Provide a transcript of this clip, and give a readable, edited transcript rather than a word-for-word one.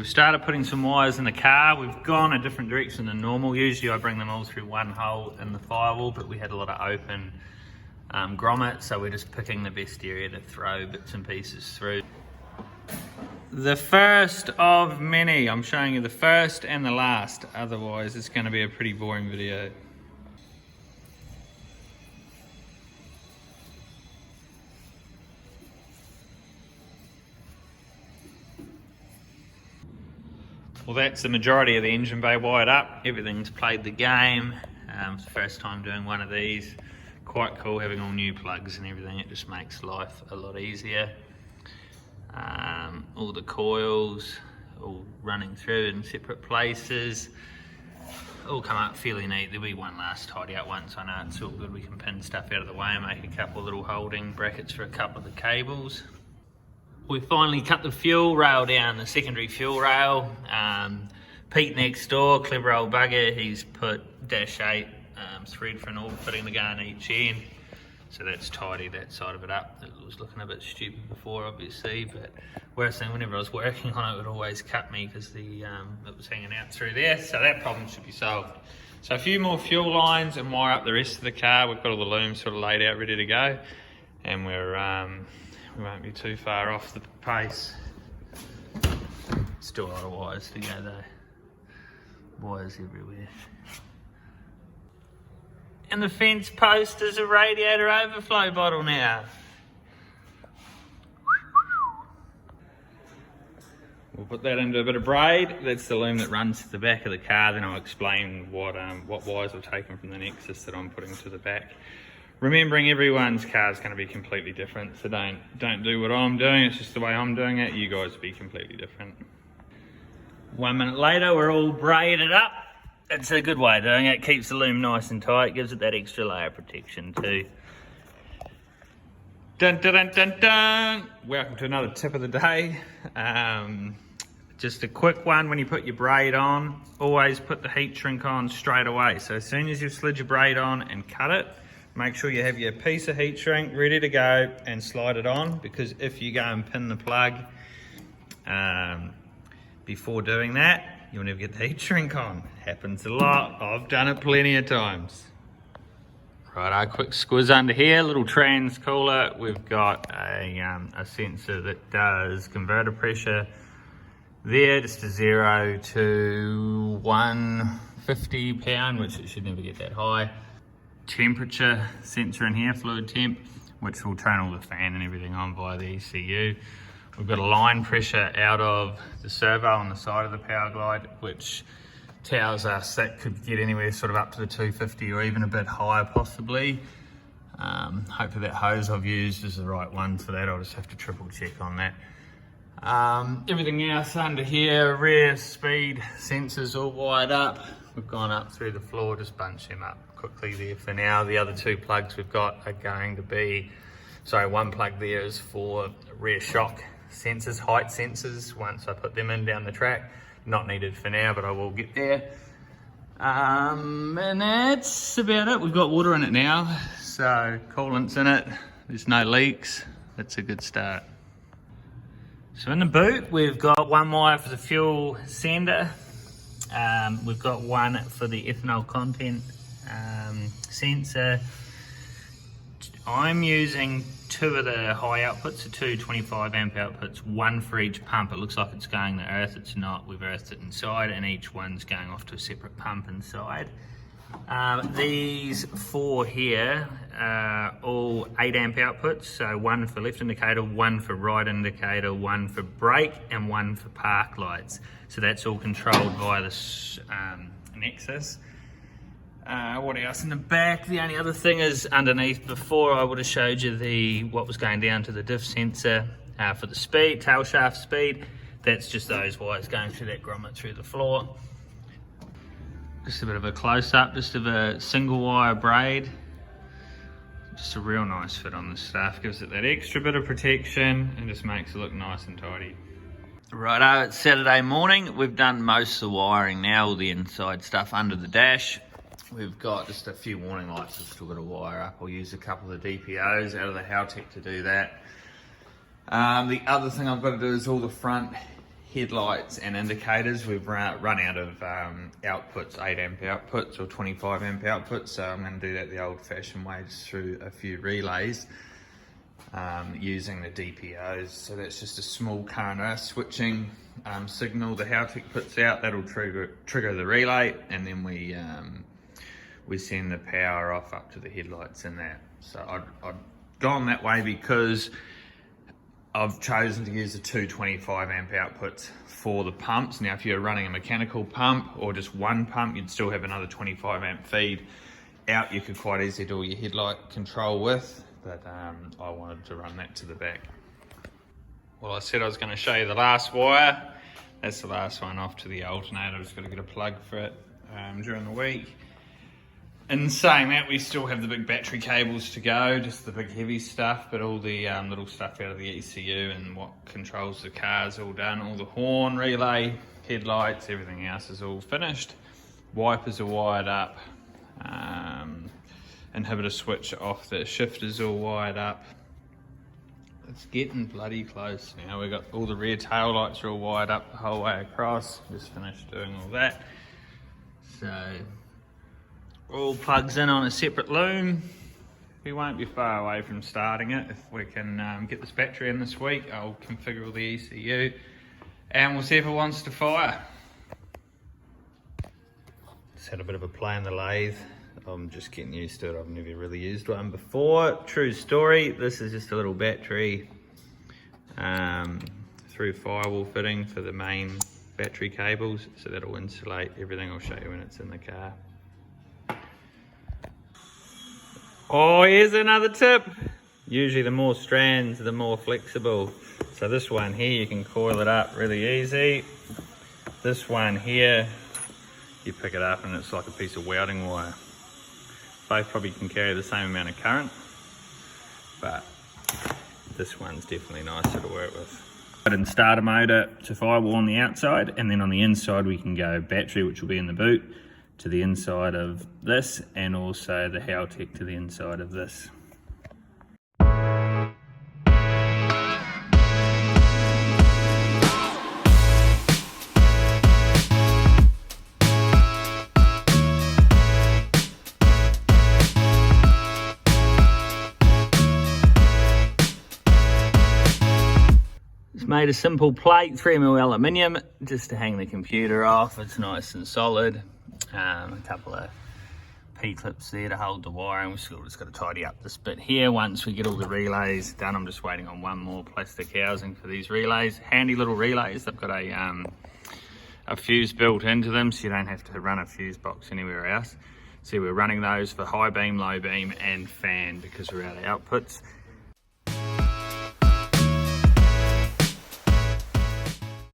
we've started putting some wires in the car. We've gone a different direction than normal. Usually I bring them all through one hole in the firewall, but we had a lot of open grommet, so we're just picking the best area to throw bits and pieces through. The first of many. I'm showing you the first and the last, otherwise it's going to be a pretty boring video. Well, that's the majority of the engine bay wired up. Everything's played the game. It's the first time doing one of these. Quite cool having all new plugs and everything. It just makes life a lot easier. All the coils all running through in separate places. All come up fairly neat. There'll be one last tidy up once. I know it's all good. We can pin stuff out of the way and make a couple of little holding brackets for a couple of the cables. We finally cut the fuel rail down, the secondary fuel rail. Pete next door, clever old bugger, he's put -8 thread for an auger fitting to go on each end. So that's tidy that side of it up. It was looking a bit stupid before, obviously, but worst thing, whenever I was working on it, it would always cut me because it was hanging out through there. So that problem should be solved. So a few more fuel lines and wire up the rest of the car. We've got all the Loom sort of laid out, ready to go, and we won't be too far off the pace. Still a lot of wires to go though. Wires everywhere. And the fence post is a radiator overflow bottle now. We'll put that into a bit of braid. That's the loom that runs to the back of the car. Then I'll explain what wires we've taken from the Nexus that I'm putting to the back. Remembering everyone's car is going to be completely different, so don't do what I'm doing. It's just the way I'm doing it. You guys will be completely different. 1 minute later, we're all braided up. It's a good way of doing it. Keeps the loom nice and tight. Gives it that extra layer of protection too. Dun dun dun dun dun. Welcome to another tip of the day. Just a quick one. When you put your braid on, always put the heat shrink on straight away. So as soon as you've slid your braid on and cut it, make sure you have your piece of heat shrink ready to go and slide it on, because if you go and pin the plug before doing that, you'll never get the heat shrink on. Happens a lot. I've done it plenty of times. Right, a quick squiz under here, little trans cooler. We've got a sensor that does converter pressure there, just a 0 to 150 pound, which it should never get that high. Temperature sensor in here, fluid temp, which will turn all the fan and everything on via the ECU. We've got a line pressure out of the servo on the side of the POWERGLIDE, which tells us that could get anywhere sort of up to the 250 or even a bit higher possibly. Hopefully that hose I've used is the right one for that. I'll just have to triple check on that. Everything else under here, rear speed sensors all wired up. We've gone up through the floor, just bunch them up quickly there for now. The other two plugs we've got are going to be, one plug there is for rear shock sensors, height sensors, once I put them in down the track. Not needed for now, but I will get there. And that's about it. We've got water in it now, so coolant's in it. There's no leaks. That's a good start. So in the boot, we've got one wire for the fuel sender. We've got one for the ethanol content sensor. I'm using 2 of the high outputs, so 2 25 amp outputs, 1 for each pump. It looks like it's going to earth, it's not. We've earthed it inside, and each one's going off to a separate pump inside. These 4 here are all 8 amp outputs, so 1 for left indicator, 1 for right indicator, 1 for brake, and 1 for park lights. So that's all controlled via this Nexus. What else in the back? The only other thing is underneath. Before I would have showed you what was going down to the diff sensor for the speed, tail shaft speed. That's just those wires going through that grommet through the floor. Just a bit of a close-up, just of a single wire braid. Just a real nice fit on this stuff. Gives it that extra bit of protection and just makes it look nice and tidy. Righto, it's Saturday morning. We've done most of the wiring now, all the inside stuff under the dash. We've got just a few warning lights we've still got to wire up. I'll use a couple of the DPOs out of the Howtech to do that. The other thing I've got to do is all the front headlights and indicators. We've run out of outputs, 8 amp outputs or 25 amp outputs, so I'm going to do that the old fashioned way, just through a few relays using the DPOs. So that's just a small current switching signal the Haltech puts out. That'll trigger the relay, and then we send the power off up to the headlights and that. So I'd gone that way because I've chosen to use the two 25 amp outputs for the pumps. Now, if you're running a mechanical pump or just one pump, you'd still have another 25 amp feed out. You could quite easily do all your headlight control with, but I wanted to run that to the back. Well, I said I was going to show you the last wire. That's the last one off to the alternator. I've just got to get a plug for it during the week. In saying that, we still have the big battery cables to go, just the big heavy stuff, but all the little stuff out of the ECU and what controls the car is all done. All the horn, relay, headlights, everything else is all finished. Wipers are wired up. Inhibitor switch off the shifter's all wired up. It's getting bloody close now. We've got all the rear tail lights are all wired up the whole way across. Just finished doing all that. So all plugs in on a separate loom. We won't be far away from starting it. If we can get this battery in this week, I'll configure all the ECU and we'll see if it wants to fire. Just had a bit of a play in the lathe. I'm just getting used to it. I've never really used one before. True story, this is just a little battery through firewall fitting for the main battery cables, so that'll insulate everything. I'll show you when it's in the car. Oh, here's another tip. Usually the more strands, the more flexible. So this one here, you can coil it up really easy. This one here, you pick it up and it's like a piece of welding wire. Both probably can carry the same amount of current, but this one's definitely nicer to work with. Put in starter motor to firewall on the outside, and then on the inside we can go battery, which will be in the boot, to the inside of this, and also the Haltech to the inside of this. Made a simple plate, 3mm aluminium, just to hang the computer off. It's nice and solid. A couple of P-clips there to hold the wiring. We've still just got to tidy up this bit here. Once we get all the relays done, I'm just waiting on one more plastic housing for these relays. Handy little relays. They've got a fuse built into them, so you don't have to run a fuse box anywhere else. So we're running those for high beam, low beam, and fan because we're out of outputs.